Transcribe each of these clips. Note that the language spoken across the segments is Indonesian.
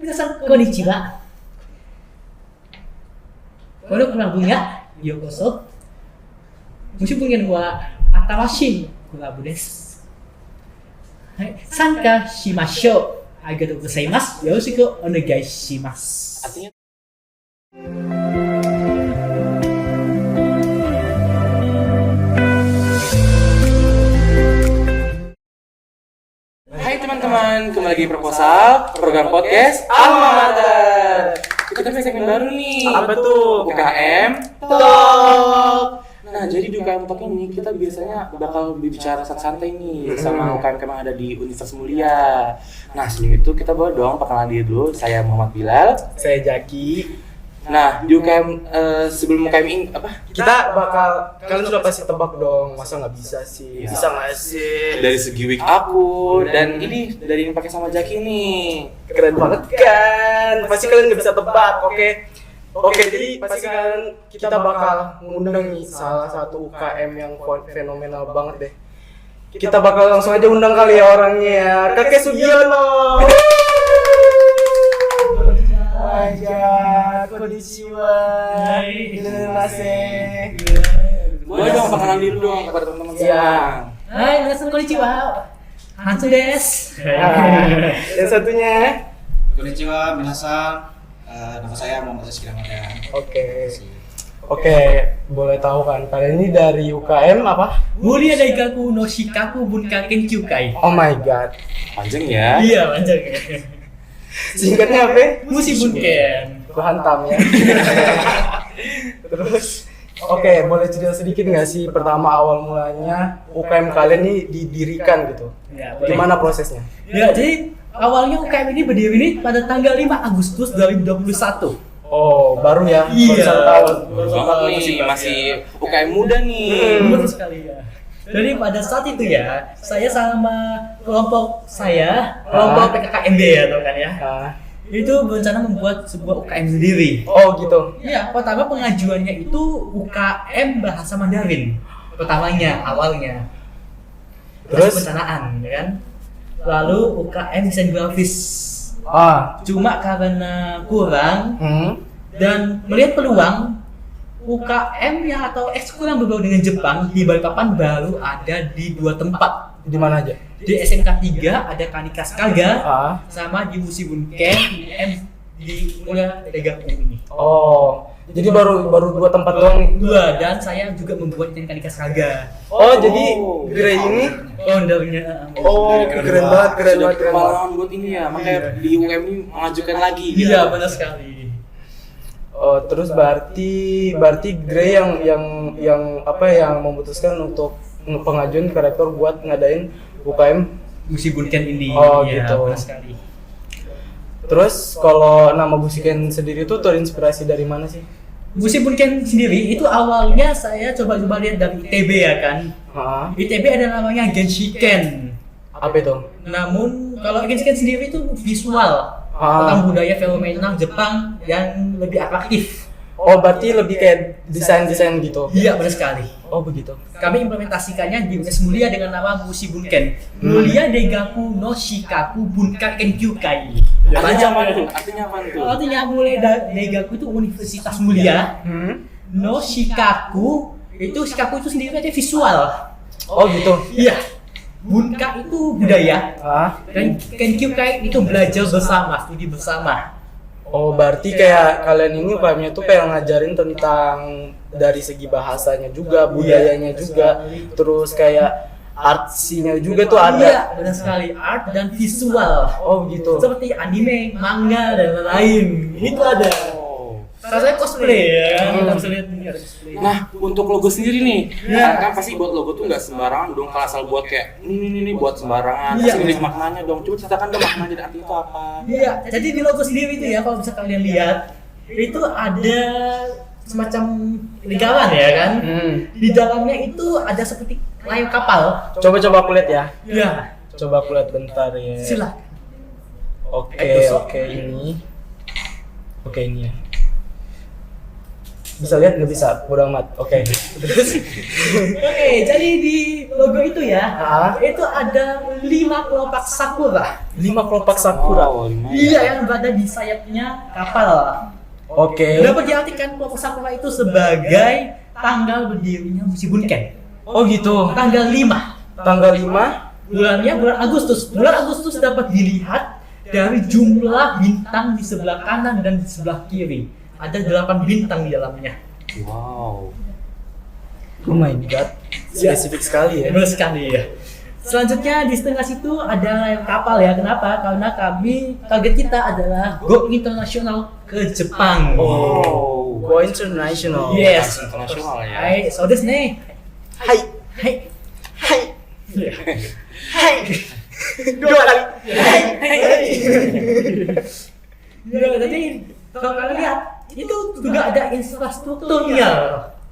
Minasan konnichiwa. Kono kulabunya yokoso. Musim bungen wa atawashin kulabu desu. Hai, sanka shimashou. Arigatou gozaimasu. Yoroshiku onegai shimasu. Artinya Hai teman-teman, kembali lagi di Proposal, program podcast Alma Mater. Kita punya segmen baru nih. Apa tuh? UKM Talk. Nah, jadi di UKM Talk ini kita biasanya bakal berbicara santai-santai nih sama UKM yang ada di Universitas Mulia. Nah, sebelum itu kita boleh dong perkenalan diri dulu. Saya Muhammad Bilal. Saya Jaki. Nah, di UKM sebelum UKM ini apa? Kita bakal, kalian sudah pasti tebak dong, masa nggak bisa sih? Ya. Bisa nggak sih? Dari segi wig aku dan ini dari yang pakai sama Jaki nih. Keren banget kan? Pasti kalian nggak bisa tebak, oke? Oke, jadi pasti kalian kita bakal ngundang nih salah satu UKM yang fenomenal banget deh. Kita bakal langsung aja undang kali ya orangnya, Kakek Sugiono. Wajah, konnichiwa. Indonesia. Boleh dong perkenalan diri dong kepada teman-teman Iya. semua. Hai, minasan konnichiwa. Hansu desu. Yang satunya. Konnichiwa, minasan. Nama saya Muhammad Rizky Ramadan. Oke, boleh tahu kan kalian ini dari UKM apa? Mulia Daigaku no Shikaku Bunka Kenkyukai. Oh my god. Panjang ya. Iya, panjang. Singkatnya apa? Musi Bunken. Gue hantam ya. Terus, oke, boleh cerita sedikit nggak sih pertama awal mulanya UKM kalian ini didirikan gitu? Ya, boleh. Gimana prosesnya? Ya, jadi awalnya UKM ini berdiri ini pada tanggal 5 Agustus 2021. Oh, baru ya? Iya. Baru 1 tahun. Baru banget nih, masih UKM muda nih. Betul sekali ya. Jadi pada saat itu ya, saya sama kelompok saya, kelompok PKKMB ya, tau kan ya. Nah, Itu berencana membuat sebuah UKM sendiri. oh gitu. Ya, pertama pengajuannya itu UKM Bahasa Mandarin. Pertamanya, awalnya. Terus? Perencanaan, ya kan. Lalu UKM Desain Grafis. Ah, Cuma karena kurang dan melihat peluang, UKM yang atau ekskul yang berbau dengan Jepang di Balikpapan baru ada di 2 tempat. di mana aja? Di SMK 3 ada Kanikas Kaga, Ah, sama di Musi Bunken di Mulia Daigaku ini. oh, jadi baru 2 tempat doang nih. 2, dan saya juga membuat yang Kanikas Kaga. Oh, jadi Grey ini. Foundernya. Oh, keren banget, keren Sudah banget, keren banget. berpengalaman buat ini ya, makanya di UKM ini mengajukan lagi. Iya, benar sekali. Oh, terus berarti Grey yang apa yang memutuskan untuk pengajuan ke rektor buat ngadain UKM. Musi Bunken ini. Oh, Iya, gitu. benar sekali. Terus kalau nama Busiken sendiri itu terinspirasi dari mana sih? Musi Bunken sendiri itu awalnya saya coba-coba lihat dari ITB ya kan. Hah? ITB ada namanya Genshiken. Apa itu? Namun kalau Genshiken sendiri itu visual tentang budaya fenomena Jepang yang lebih atraktif. Oh, berarti lebih kayak desain-desain gitu. Iya, benar sekali. Oh, begitu. Kami implementasikannya di Universitas Mulia dengan nama Musi Bunken. Mulia Daigaku no Shikaku Bunka Kenkyukai. Artinya apa tuh? Artinya apa tuh? Artinya Mulia Daigaku itu Universitas Mulia. No Shikaku itu sendiri aja visual. Oh, gitu. Iya. Bunka itu budaya. Ah. Dan Kenkyukai itu belajar bersama, studi bersama. Oh, berarti kayak kalian ini UKM-nya tuh kayak ngajarin tentang dari segi bahasanya juga, budayanya juga, terus kayak artsinya juga tuh Iya, ada. benar sekali. Art dan visual. Oh, gitu. Seperti anime, manga, dan lain-lain. Itu ada. Saya cosplay ya kan, kita bisa lihat ini ada cosplay. Nah, untuk logo sendiri nih, kan pasti buat logo tuh nggak sembarangan dong. Kalau asal buat kayak ini buat sembarangan, Iya. pasti ada maknanya dong. Coba ceritakan dong maknanya dan artinya itu apa. Iya, jadi di logo sendiri itu ya kalau bisa kalian lihat, itu ada semacam lingkaran ya kan. Di dalamnya itu ada seperti layar kapal. Coba aku lihat ya. Iya. Coba aku lihat bentar ya. Silakan. Oke, ini. Oke, ini ya. Bisa lihat nggak bisa, bodo amat. Oke. Terus Oke, jadi di logo itu ya, itu ada 5 kelopak sakura. 5 kelopak sakura. Wow, lumayan. Iya, yang berada di sayapnya kapal. Oke. Dapat diartikan kelopak sakura itu sebagai tanggal berdirinya musim bunken. Oh gitu. Tanggal 5. Tanggal 5. Bulannya bulan Agustus. Bulan Agustus dapat dilihat dari jumlah bintang di sebelah kanan dan di sebelah kiri. Ada 8 bintang di dalamnya. Wow. Oh my god. Spesifik sekali ya. Benar sekali ya. Selanjutnya di setengah situ ada layar kapal ya. Kenapa? Karena target kita adalah go internasional ke Jepang. Oh. Go international. Yes. Internasional ya. Hai, so desu ne. Hai. Hai. Hai. Iya. Hai. 2 kali. Hai. Ya, jadi kalau kalian lihat itu juga ada infrastrukturnya.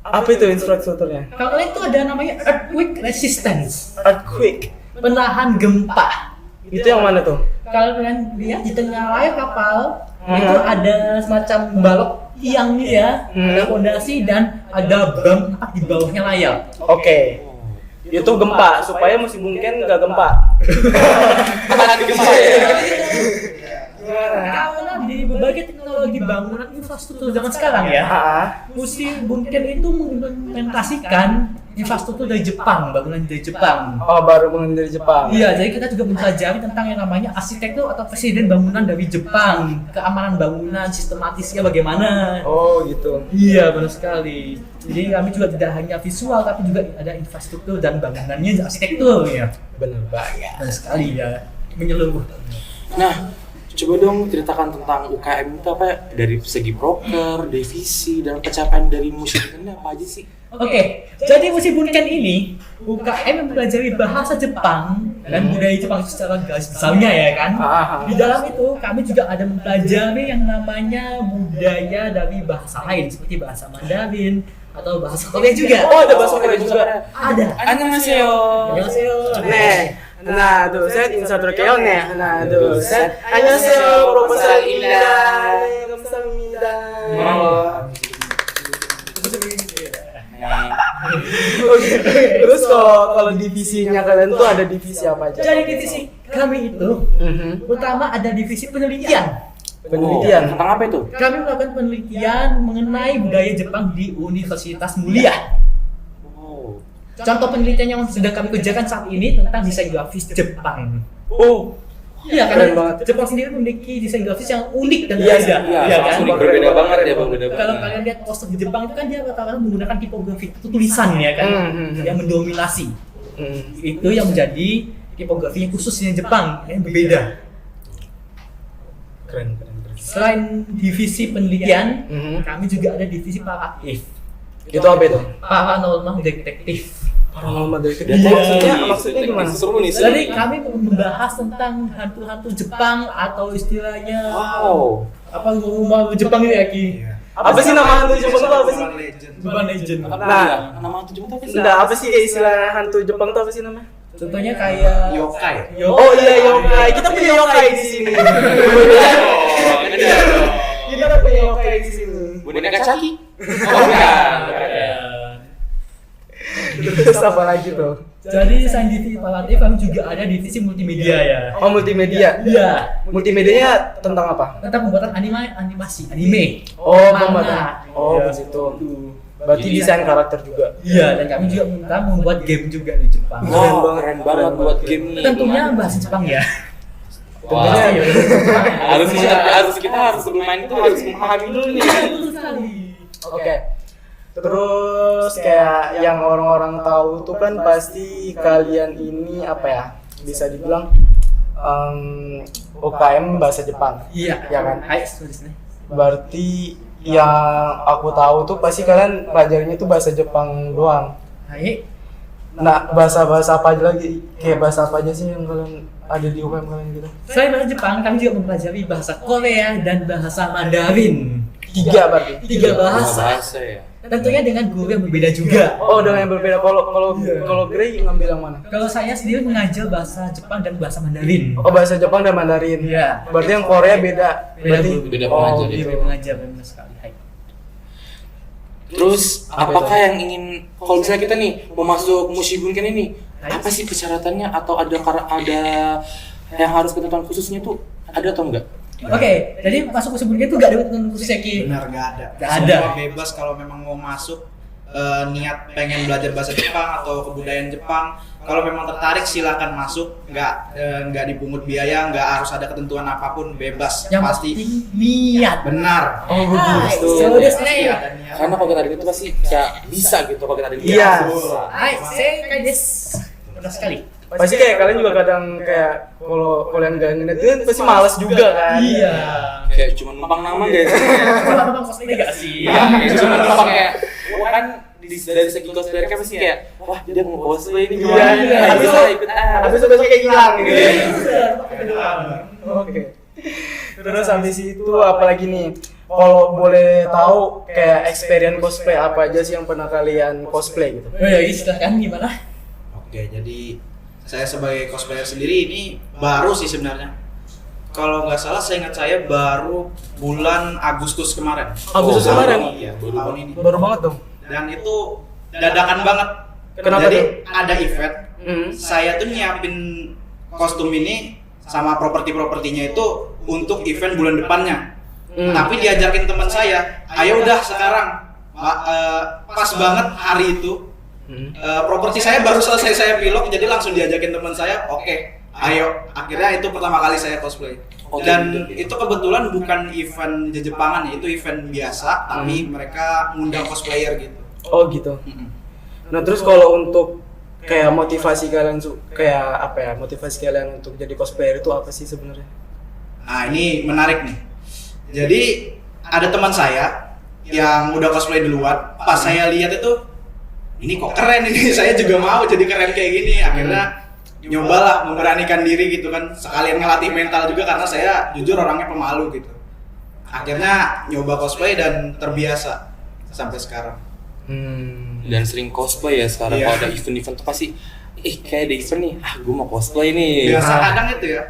Apa itu infrastrukturnya? Kalau itu ada namanya earthquake resistance, Earthquake. penahan gempa. Itu yang mana tuh? Kalau kalian lihat di tengah layar kapal itu ada semacam balok tiang nih ya, ada fondasi dan ada bam di bawahnya layar. Oke. Itu gempa supaya musim bunken nggak gempa. Tahan gempa ya. Karena di berbagai teknologi bangunan infrastruktur zaman sekarang ya, musim bunken itu mengimplementasikan infrastruktur dari Jepang, bangunan dari Jepang. Oh, baru bangun dari Jepang. Iya, jadi kita juga mempelajari tentang yang namanya arsitektur atau presiden bangunan dari Jepang, keamanan bangunan, sistematisnya bagaimana. Oh, gitu. Iya, benar sekali. Jadi kami juga tidak hanya visual, tapi juga ada infrastruktur dan bangunannya arsitektur ya. Bener banget. Benar sekali ya, menyeluruh. Nah, coba dong ceritakan tentang UKM itu apa dari segi proker, divisi, dan pencapaian dari musim ini apa aja sih? Oke, jadi musim bunken ini UKM mempelajari bahasa Jepang dan budaya Jepang secara garis besarnya ya kan. Di dalam itu kami juga ada mempelajari yang namanya budaya dari bahasa lain seperti bahasa Mandarin atau bahasa Korea juga. Oh, ada bahasa Korea juga. Ada. Annyeonghaseyo. Annyeonghaseyo. Nah, tuh set insador keon ya. Nah, tuh set. Annyeonghaseyo, proposal indah. Kamsahamnida. Oke. Terus kalau divisinya kalian tuh ada divisi apa aja? Jadi divisi kami itu pertama ada divisi penelitian. Penelitian. Tentang apa itu? Kami melakukan penelitian mengenai budaya Jepang di Universitas Mulia. Oh. Contoh penelitian yang sedang kami kerjakan saat ini tentang desain grafis Jepang. Oh. Iya, Keren karena banget. Jepang sendiri memiliki desain grafis yang unik dan Iya, berbeda. Iya, kan? berbeda banget ya, berbeda. Kalau kalian lihat poster di Jepang itu kan dia rata-rata menggunakan tipografi, itu tulisan ya kan, yang mendominasi. Itu yang menjadi tipografi yang khususnya Jepang yang berbeda. Keren. Selain divisi penelitian, kami juga ada divisi paratif. Itu apa itu? Paranormal detektif. Paranormal detektif. Iya, Maksudnya gimana? Seru nih. Jadi kami membahas tentang hantu-hantu Jepang atau istilahnya Wow. apa rumah Jepang ini ya Ki? Apa sih nama hantu Jepang itu apa sih? Jepang Legend. Nah, nama hantu Jepang apa sih? Enggak, apa sih istilah hantu Jepang itu apa sih namanya? Contohnya kayak Yokai. Oh iya, yokai. Kita punya yokai di sini. Kita punya yokai di sini. Boneka Caki. Oh, enggak. Terus apa lagi tuh? Jadi selain divisi paratif kami juga ada divisi multimedia ya. Oh, multimedia. Iya. Multimedianya tentang apa? Tentang pembuatan animasi, anime. Oh, Manga. pembuatan. Oh, Iya. begitu. Berarti desain karakter juga. Iya, dan kami juga membuat game juga di Jepang. Wow, keren banget buat game nih. Tentunya bahasa Jepang ya. Wah. Tentunya ya. harus kita sebelum main itu harus memahami dulu nih. Betul sekali. Oke. Terus kayak yang orang-orang tahu tuh kan pasti kalian ini apa ya? Bisa dibilang UKM bahasa Jepang. Iya. Ya kan? Hai, tulis nih. Berarti yang aku tahu tuh pasti kalian pelajarinya tuh bahasa Jepang doang. Hai. Nah, bahasa-bahasa apa aja lagi? Kayak bahasa apa aja sih yang kalian ada di UKM kalian gitu? Selain bahasa Jepang, kami juga mempelajari bahasa Korea dan bahasa Mandarin. 3 berarti. 3 bahasa. ya. Tentunya dengan guru yang berbeda juga. Oh, dengan yang berbeda. Kalau Grey ngambil yang mana? Kalau saya sendiri mengajar bahasa Jepang dan bahasa Mandarin. Oh, bahasa Jepang dan Mandarin. Iya. Berarti yang Korea beda. Beda, Berarti Bu. Beda oh, pengajar Iya, itu. beda pengajar benar sekali. Hai. Terus apakah yang ingin kalau misalnya kita nih mau masuk Mushibunken ini, apa sih persyaratannya atau ada yang harus ketentuan khususnya tuh ada atau enggak? Oke, jadi masuk ke sebelumnya itu gak ada ketentuan khusus ya Ki? Benar, nggak ada. Nggak ada. Semua bebas kalau memang mau masuk, niat pengen belajar bahasa Jepang atau kebudayaan Jepang. Kalau memang tertarik silakan masuk, nggak dipungut biaya, nggak harus ada ketentuan apapun, bebas. Yang pasti penting niat. benar. Oh, begitu. so Pasti desu ne. ada niat. Karena kalau kita ada itu pasti bisa gitu kalau kita ada Iya. Hai, saya desu. Benar sekali. Pasti kayak kalian juga kadang kayak kalau kalian gak niat itu pasti malas juga kan. Iya. Kayak cuma numpang nama guys. Kalau memang cosplay gak sih? Iya, cuma numpang kayak kan dari segi cosplayer kan pasti kayak wah dia mau cosplay ini gimana? Iya. Habis itu ikut Habis itu besok kayak hilang gitu. Iya. Oke. Terus habis itu apalagi nih? Kalau boleh tahu kayak experience cosplay apa aja sih yang pernah kalian cosplay gitu? Oh ya, silahkan gimana? Oke, jadi saya sebagai cosplayer sendiri ini baru sih sebenarnya. Kalau nggak salah, saya ingat saya baru bulan Agustus kemarin. Agustus kemarin? Iya, tahun ini. Baru banget dong. Dan itu dadakan banget. Kenapa Jadi tuh? ada event, saya tuh nyiapin kostum ini sama properti-propertinya itu untuk event bulan depannya. Tapi diajakin teman saya, ayo udah sekarang. Pas banget hari itu. Properti saya baru selesai saya pilok, jadi langsung diajakin teman saya, oke, ayo. Akhirnya itu pertama kali saya cosplay. Dan itu kebetulan bukan event Jepangan, itu event biasa, tapi mereka ngundang cosplayer gitu. Oh gitu. Nah terus kalau untuk kayak motivasi kalian kayak apa ya? Motivasi kalian untuk jadi cosplayer itu apa sih sebenarnya? Nah ini menarik nih. Jadi ada teman saya yang udah cosplay duluan. Pas saya lihat itu, ini kok keren ini, saya juga mau jadi keren kayak gini. Akhirnya nyobalah memberanikan diri gitu kan, sekalian ngelatih mental juga karena saya jujur orangnya pemalu gitu. Akhirnya nyoba cosplay dan terbiasa sampai sekarang. Dan sering cosplay ya sekarang. Iya. Kalau ada event-event tuh pasti kayak ada event nih, gue mau cosplay nih. Biasa kadang itu ya,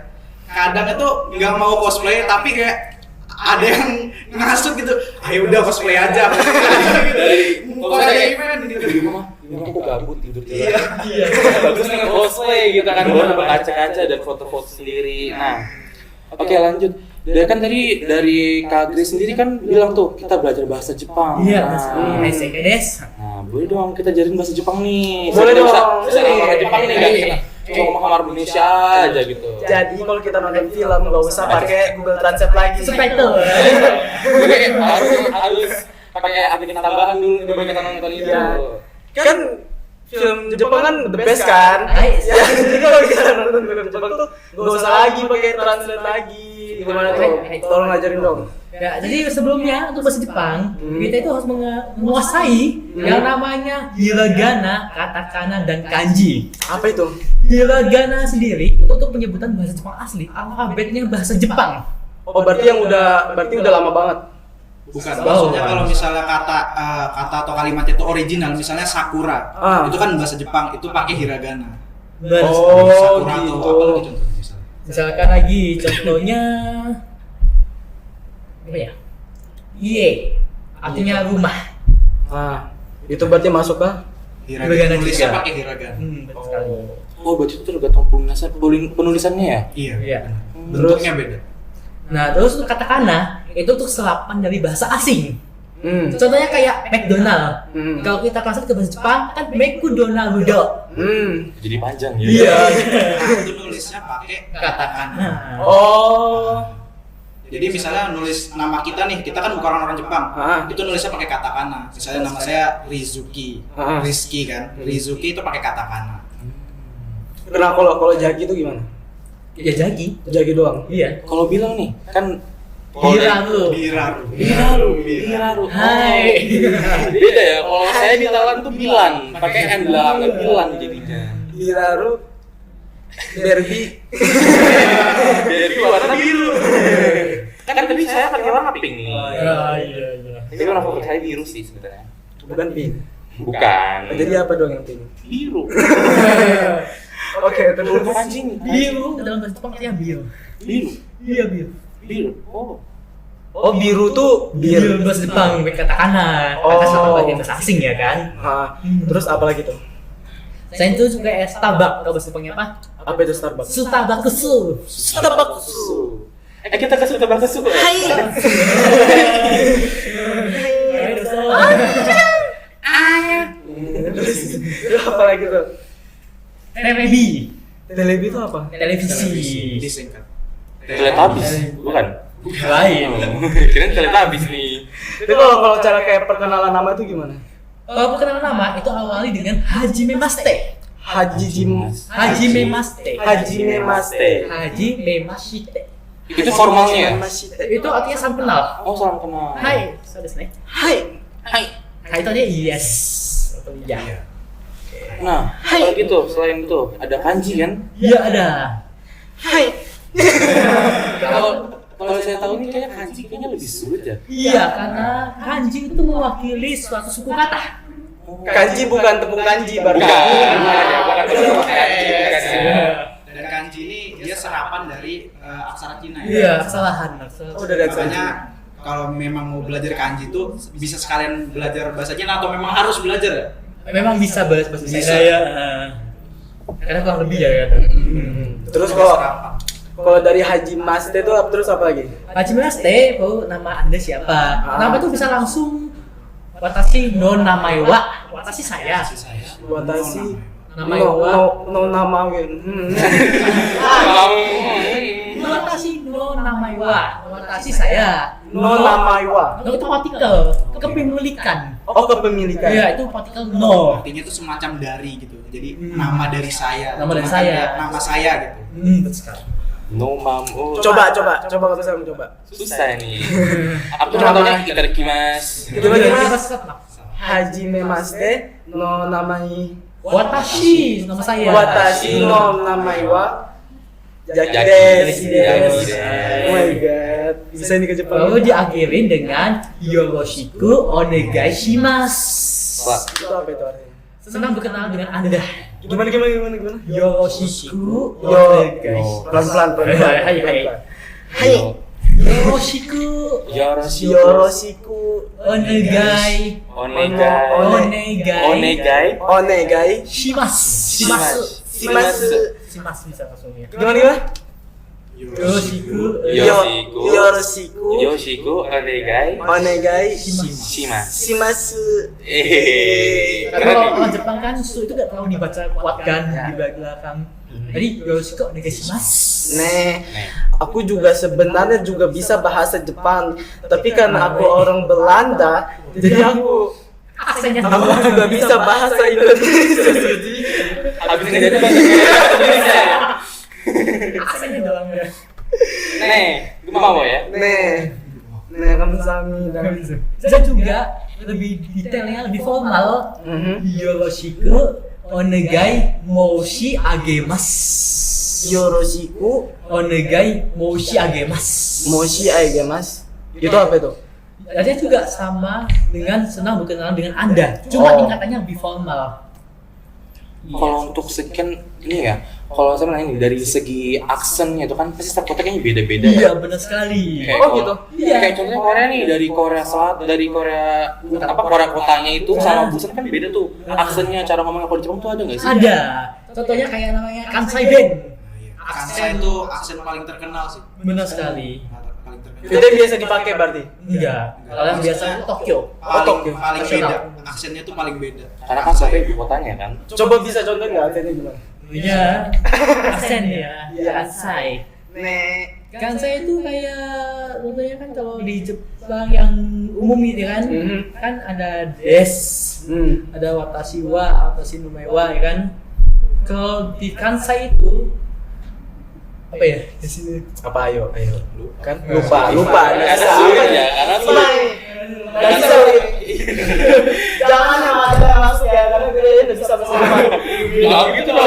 kadang itu nggak mau cosplay tapi kayak ada yang ngasut gitu, ayo udah cosplay aja. Kalau ada event gitu. Di rumah aku gabut tidur di Iya. Bagus nih cosplay gitu kan, baru kaca-kaca dan foto-foto sendiri. Nah, oke lanjut. Kan tadi dari Kak Grace sendiri kan bilang tuh kita belajar bahasa Jepang. Iya, Nah, Hai, saya desu. boleh dong kita ajarin bahasa Jepang nih. Boleh dong. Bisa ngomong Jepang nih kan kita. Cuma ngomong Indonesia aja gitu. Jadi kalau kita nonton film nggak usah pakai Google Translate lagi. Subtitle. harus pakai aplikasi tambahan dulu coba kita nonton itu. Iya. Kan film Jepang kan the best kan? Nice. Ya, jadi kalau kita nonton film Jepang tuh nggak usah lagi pakai translate lagi. Gimana tuh? Tolong ajarin dong. Ya, jadi sebelumnya untuk bahasa Jepang, kita itu harus menguasai yang namanya hiragana, katakana, dan kanji. Apa itu? Hiragana sendiri itu untuk penyebutan bahasa Jepang asli, alfabetnya bahasa Jepang. Oh berarti udah lama banget. Bukan, maksudnya kalau misalnya kata atau kalimat itu original, misalnya sakura, itu kan bahasa Jepang, itu pakai hiragana. Oh Sakura atau gitu. apa lagi contohnya misalnya? Misalkan lagi contohnya apa ya? Ie, artinya rumah. Nah, itu berarti masuk ke? Hiragana tulisnya juga. pakai hiragana. Betul sekali. Oh, berarti itu tergantung penulisannya ya? Iya. Iya. Bentuknya beda. Nah, terus untuk katakana itu untuk serapan dari bahasa asing. Contohnya kayak McDonald. Kalau kita translate ke bahasa Jepang kan McDonald. Jadi panjang ya? Iya. Nah, itu nulisnya pakai katakana. Oh. Jadi misalnya nulis nama kita nih, kita kan bukan orang Jepang. Itu nulisnya pakai katakana. Misalnya nama saya Rizuki, Rizky kan. Rizuki itu pakai katakana. Nah kalau Jaki itu gimana? Ya Jaki. Jaki doang. Iya. Kalau bilang nih, kan Biraru. Hai. beda ya, kalau saya di Thailand tuh bilan, pakai N belakangnya bilan jadinya. Biraru. Derby. Dari warna biru. Kan tadi saya pakai warna pink nih. Iya. Tapi warna favorit saya biru sih sebenarnya. Bukan pink. Bukan. Jadi apa dong yang pink? Biru. Oke, terus Anjing. Biru dalam bahasa Jepang artinya biru. Biru. Iya biru. Biru. Oh. Oh, biru tuh Bir bahasa Jepang, katakana. Karena sama bagian bahasa asing ya kan. Terus apa lagi tuh? Selain itu juga Starbucks, kalau bahasa Jepangnya apa? Apa itu Starbucks? Sutabakusu. Starbucks. Kita ke Starbucks. Hai. Terus apa lagi tuh? Telebi. Telebi itu apa? Televisi. Disingkat. Teletubbies, bukan? Lain. Kirain Teletubbies nih. Itu kalau cara kayak perkenalan nama itu gimana? Kalau perkenalan nama itu awali dengan Hajime Maste. Hajime Maste. Itu formalnya. Itu artinya salam kenal. Oh, salam kenal. Hai, so desu ne. Hai. Hai itu artinya yes atau iya. Nah, kalau gitu, selain itu ada kanji kan? Iya ada. Hai. Kalau saya tahu nih kayaknya kanji kayaknya lebih sulit ya. Iya, karena kanji itu mewakili suatu suku kata. Kanji bukan tepung kanji, Bukan. Dan kanji ini dia serapan dari aksara Cina ya. Iya, kesalahan. Oh, udah ada Makanya kalau memang mau belajar kanji itu bisa sekalian belajar bahasa Cina atau memang harus belajar ya? Memang bisa bahasa Bisa. Cina ya. Karena kurang lebih ya kan. Terus kalau dari Haji Maste itu terus apa lagi? Hajime Maste, oh, nama Anda siapa? Nama itu bisa langsung watashi no namae wa. Watashi saya. Watashi Namae wa. no nama Watashi no namae wa. Watashi saya. no namaiwa. No itu partikel, kepemilikan. Oh, kepemilikan. Iya, itu partikel no. Artinya itu semacam dari gitu. Jadi nama dari saya. Nama dari Bukan saya. Nama saya gitu. Betul sekali. No mamu. Coba kalau saya mencoba. Susah nih. Aku cuma tahu kita kimas. Gimana? Hajime Maste no namai Watashi, nama saya. Watashi no namaiwa Jaki Jaki desu. desu. Oh my god. Bisa ini ke Jepang. Lalu diakhirin dengan yoroshiku onegai shimasu. Itu apa itu artinya? Senang berkenal dengan Anda. Gimana? Yoroshiku Yo, onegai. pelan-pelan. Hai. Yoroshiku Yoroshiku onegai. onegai Shimasu. Shimasu bisa langsungnya. Gimana? Yoroshiku Yoshiku onegai shimasu. Tapi kalau orang Jepang kan su itu gak terlalu dibaca kuat kan di belakang. Jadi yoroshiku onegai shimasu. Aku juga sebenarnya juga bisa bahasa Jepang, tapi karena aku orang Belanda, jadi aku Aksennya juga bisa bahasa Indonesia. Habis ini jadi bahasa Indonesia ya. aksennya doang ya. Gumawa ya. Kamsahamnida. Bisa juga lebih detailnya, lebih formal. Yoroshiku onegai moshi agemasu. Yoroshiku Onegai moshi agemasu. moshi aigemasu. Itu apa itu? Artinya juga sama dengan senang berkenalan dengan Anda. Cuma tingkatannya lebih formal. Kalau untuk sekian ini ya, kalau saya nanya nih dari segi aksennya itu kan pasti setiap kota kayaknya beda-beda ya. Iya, benar sekali. Kayak gitu. Iya. Kayak contohnya Korea nih, dari Korea Selatan, dari Korea Korea kotanya itu sama Busan kan beda tuh. Aksennya, cara ngomongnya kalau di Jepang tuh ada nggak sih? Ada. Contohnya kayak namanya Kansai Ben. Aksen itu aksen paling terkenal sih. Benar sekali. Paling terkenal. Itu yang biasa dipakai berarti. Enggak. Kalau yang biasa itu Tokyo. Paling Nasional. beda. Aksennya tuh paling beda. Karena kan sampai ibu kotanya kan. Coba bisa contohin nggak aksennya gimana? Iya. Aksen ya. Kansai. Kansai itu kayak contohnya kan kalau di Jepang yang umum gitu kan, kan ada des, ada watashi wa, watashi no mae wa ya kan. Kalau di Kansai itu apa ya? Di sini. Apa ayo? Kan Lupa. lupa. Sulit ya, karena sulit. Gak bisa. Jangan yang ada yang masuk ya, karena gue udah bisa bahasa Jepang. Nah, gitu loh.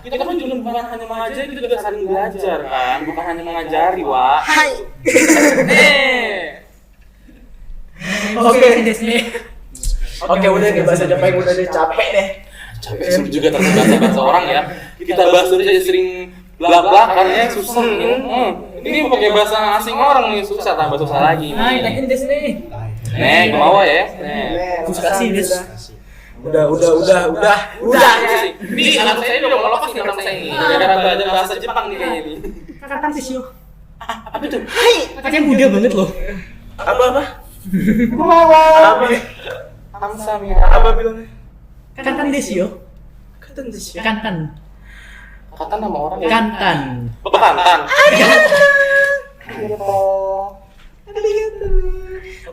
Kita kan juga bukan hanya mengajari, kita juga saling belajar kan, bukan hanya mengajari, Wak. Oke, udah nih bahasa Jepang udah deh, capek deh. Capek sulit juga terus bahasa orang ya. Kita bahas terus aja sering belak-belak kan ya, susah. Ini pakai bahasa asing orang nih, susah tambah susah lagi. Hai, naikin des nih. Nih, ke bawah ya. Nih. Susah sih des. Udah. Ini anak saya udah mau lepas nih anak saya ini. Gara-gara belajar bahasa Jepang nih kayaknya nih. Kakak des yo. Apa tuh? Kakaknya muda banget loh. Apa? Kamsahamnida. Apa bilangnya? Kantan des yo. Kata sih. Kantan. Kata nama orang ya? Kantan. Bekantan.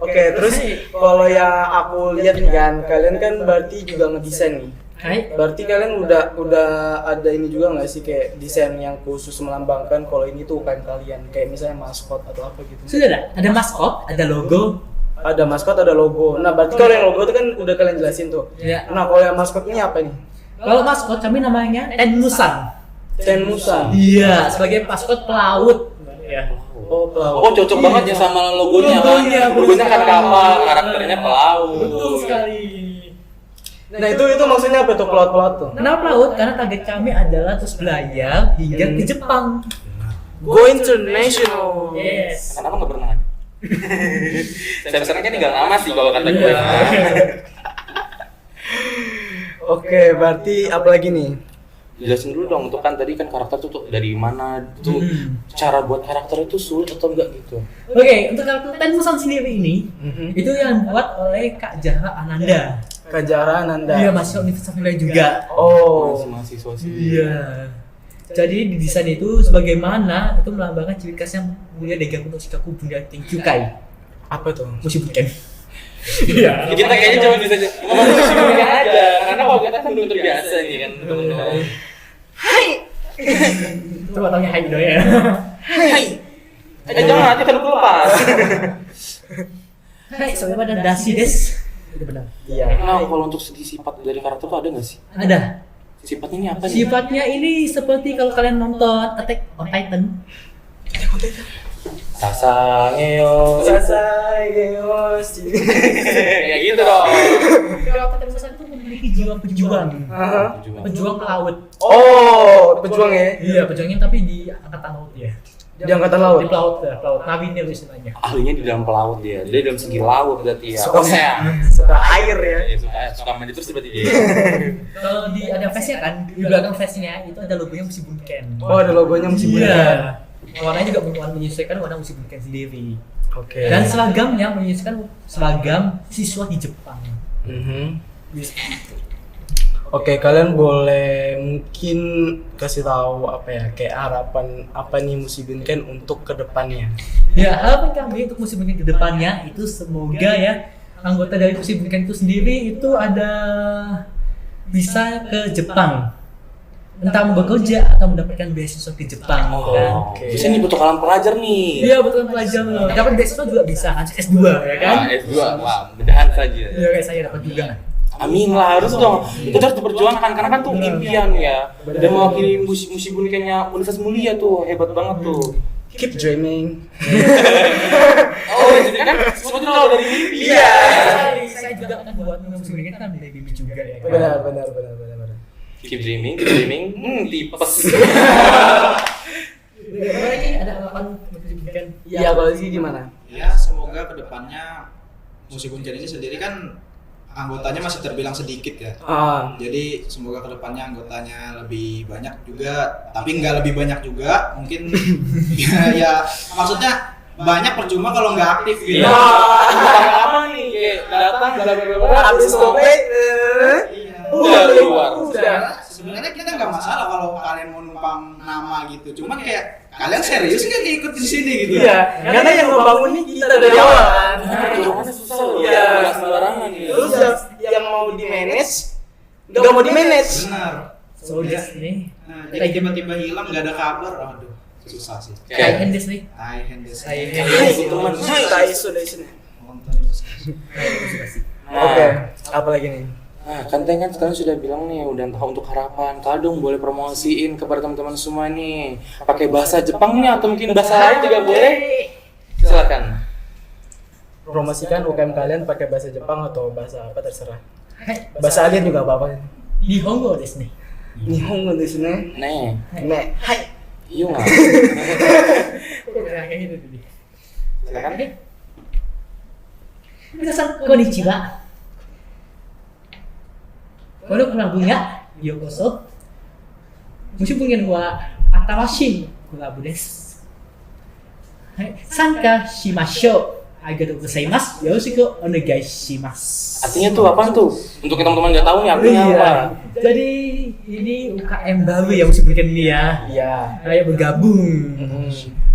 Oke, terus kalau yang aku lihat nih kan, kalian kan berarti juga ngedesain nih. Hai. Berarti kalian udah ada ini juga nggak sih kayak desain yang khusus melambangkan kalau ini tuh UKM kalian, kayak misalnya maskot atau apa gitu? Sudah ada maskot, ada logo. Ada maskot, ada logo. Nah, berarti kalau yang logo itu kan udah kalian jelasin tuh. Ya. Nah, kalau yang maskot ini apa nih? Kalau maskot kami namanya Tenmusan. Tenmusan. Iya, sebagai maskot pelaut. Ya. Oh, pelaut. Oh, cocok banget ya sama logonya kan. Logonya kan kapal, karakternya pelaut. Betul sekali. Nah, itu maksudnya apa tuh pelaut-pelaut tuh? Kenapa pelaut? Karena target kami adalah terus belayar hingga ke Jepang. Go international. Yes. Kenapa nggak pernah? Saya sekarang kan tinggal nama sih kalau kata gue. Oke, berarti apa lagi nih? Jelasin dulu dong, untuk kan tadi kan karakter tuh dari mana tuh cara buat karakter itu sulit atau enggak gitu? Oke, untuk karakter Tenmusan sendiri ini itu yang buat oleh Kak Jara Ananda. Kak Jara Ananda. Dia mahasiswa Universitas Nilai juga. Oh. Masih mahasiswa sih. Iya. Jadi di desain itu sebagaimana itu melambangkan ciri khasnya mulia Dega Kuno Shikaku Bunda Tenkyukai. Apa tuh? Musim bukan. Iya. Kita kayaknya cuma bisa ngomong aja, karena kalau kita kan belum terbiasa nih kan teman-teman. Coba tanya hai dong ya. Hai. Jangan nanti kan lepas. Hai, soalnya ada dasi des. Itu benar. Iya. Nah, kalau untuk segi sifat dari karakter tuh ada nggak sih? Ada. Sifatnya ini apa nih? Sifatnya ini seperti kalau kalian nonton Attack on Titan. Sasangeo. Kayak gitu dong. Kalau Tenmusan itu memiliki jiwa pejuang. Pejuang pelaut. Oh, pejuang ya? Iya, pejuangnya tapi di angkatan laut ya. Di angkatan laut. Di pelaut ya, pelaut. Nawinnya istilahnya. Ahlinya di dalam pelaut dia. Dia dalam segi laut berarti ya. Suka air ya. Suka mandi terus berarti dia. Kalau di ada face-nya kan, di belakang face-nya itu ada logonya Musi Bunken. Oh, ada logonya Musi Bunken. Iya. Warnanya juga menyesuaikan warna Musi Bunken sendiri. Oke. Dan seragamnya menyesuaikan seragam siswa di Jepang. Oke, kalian boleh mungkin kasih tahu apa ya, kayak harapan apa nih Musi Bunken untuk kedepannya? Ya, harapan kami untuk Musi Bunken ke depannya itu semoga ya anggota dari Musi Bunken itu sendiri itu ada bisa ke Jepang. Entah mau bekerja atau mendapatkan beasiswa ke Jepang kan. Oke. Bisa nih butuh kalian pelajar nih. Iya, betul pelajar loh. Dapat beasiswa juga bisa, S2 ya kan? S2. Wah, mudahan saja. Iya, kayak saya dapat juga. Amin lah, harus dong. Kita harus diperjuangkan karena kan tuh impian ya. Dan mewakili Musi Bunkennya Universitas Mulia tuh hebat banget tuh. Keep dreaming. Oh, jadi kan sesuatu tahu dari mimpi. Iya. Saya juga akan buat Musi Bunken kan dari mimpi juga ya. Benar. Keep dreaming. Tipes. Lagi ada harapan Musi Bunken. Iya, kalau sih gimana? Ya semoga kedepannya Musi Bunken ini sendiri kan anggotanya masih terbilang sedikit ya. Jadi semoga kedepannya anggotanya lebih banyak juga, tapi nggak lebih banyak juga mungkin. ya maksudnya banyak percuma kalau nggak aktif gitu. Lama nih kayak datang Habis covid. udah keluar. Sebenarnya kita nggak masalah kalau kalian mau numpang nama gitu, cuman kayak kalian serius nggak ikut di sini gitu? Iya, karena yang membangun ini kita dari awal kan. Jangan susah loh. Iya. Nggak sembarangan nih. Terus yang mau di manage nggak mau di manage. Benar. Soalnya nih, Nah, jadi tiba-tiba hilang nggak ada kabar, aduh susah sih. kayak Hendes nih. Hai Hendes. Teman. Sudah sini. Nonton ini. Oke, apa lagi nih? Nah, kan Teng kan sekarang sudah bilang nih, udah tahu untuk harapan. Kalian dong boleh promosiin kepada teman-teman semua nih. Pakai bahasa Jepang nih atau mungkin bahasa lain juga boleh. Silakan. Promosikan UKM kalian pakai bahasa Jepang atau bahasa apa terserah. Bahasa alien juga apa-apa. Nihongo desu nih. Nihongo desu ne. Nih, Ne. Hai. iya nggak? Ya, kayak gitu tadi. Silakan. Minasan konnichiwa. Kono kolabu ya, yokoso. Musim punya wa atawashin kolabu desu. Hai, sanka shimashou. Arigatou gozaimasu. Yoroshiku onegai shimasu. Artinya tuh apa tuh? Untuk teman-teman nggak tahu nih artinya Iya. apa? Jadi ini UKM baru yang disebutkan ini ya. Iya. Kayak bergabung.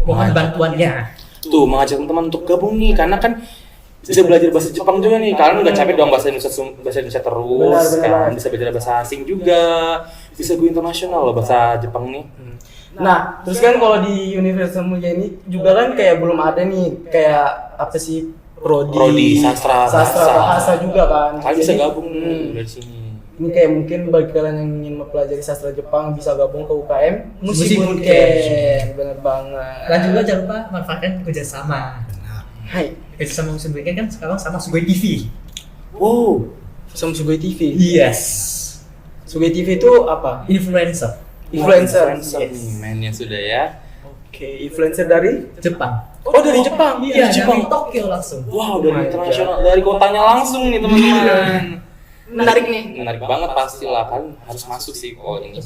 Mohon bantuannya. Tuh mengajak teman-teman untuk gabung nih karena kan bisa belajar bahasa Jepang juga nih. Kalian nggak capek doang bahasa Indonesia terus, Benar. kan bisa belajar bahasa asing juga, bisa go internasional loh bahasa Jepang nih. Nah, terus kan kalau di Universitas Mulia ini juga kan kayak belum ada nih kayak apa sih prodi sastra bahasa juga kan. Kalian bisa Jadi, gabung dari sini. Ini kayak mungkin bagi kalian yang ingin mempelajari sastra Jepang bisa gabung ke UKM Musi Musi Bunken. Bunken. Bener banget. Dan juga jangan lupa manfaatkan kerjasama. Hai, Kerjasama Musim Weekend kan sekarang sama Sugoi TV. Wow, sama Sugoi TV. Yes. Sugoi TV itu apa? Influencer Influencer. nih mainnya sudah ya. Oke, influencer dari Jepang. Oh, dari Jepang. Iya, dari Jepang. dari Tokyo langsung. Wow, dari internasional, dari kotanya langsung nih teman-teman. Menarik nih. Menarik banget pastilah, kan harus masuk sih kalau ini.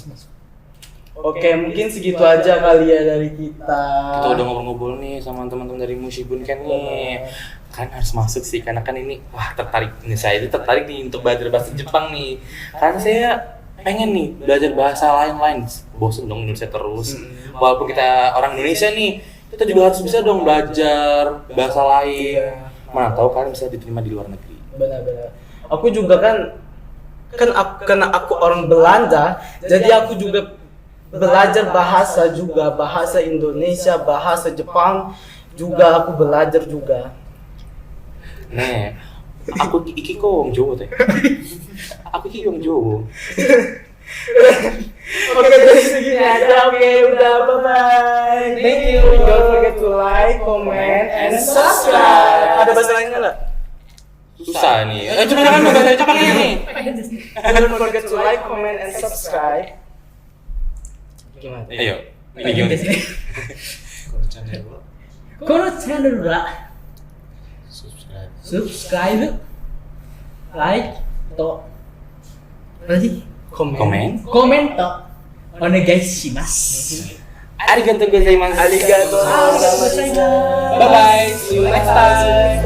Oke, mungkin segitu aja kali ya dari kita. Kita udah ngobrol-ngobrol nih sama teman-teman dari Musi Bunken nih. Kan harus masuk sih karena kan ini wah tertarik nih, saya itu tertarik nih untuk belajar bahasa Jepang nih. Karena saya pengen nih belajar bahasa lain-lain. Bosen dong Indonesia terus. Walaupun kita orang Indonesia nih, kita juga harus bisa dong belajar bahasa lain. Mana tahu kalian bisa diterima di luar negeri. Benar-benar. Aku juga karena aku orang Belanda, jadi aku juga belajar bahasa juga, bahasa Indonesia, bahasa Jepang juga aku belajar juga. Nih, aku iki kok wong Jawa teh. Aku iki wong Jawa. Oke, jadi segini aja. Oke, udah, bye-bye. Thank you. Don't forget to like, comment, and subscribe. Ada bahasa lainnya nggak? Susah nih. Coba kan bahasa Jepang ini. Don't forget to like, comment, and subscribe. Gimana? Ayo. Ini gimana? Kono channel wa subscribe, like, to apa sih? Komen. Komen to onegai shimasu. Arigatou gozaimasu. Arigatou gozaimasu. Bye bye. See you next time.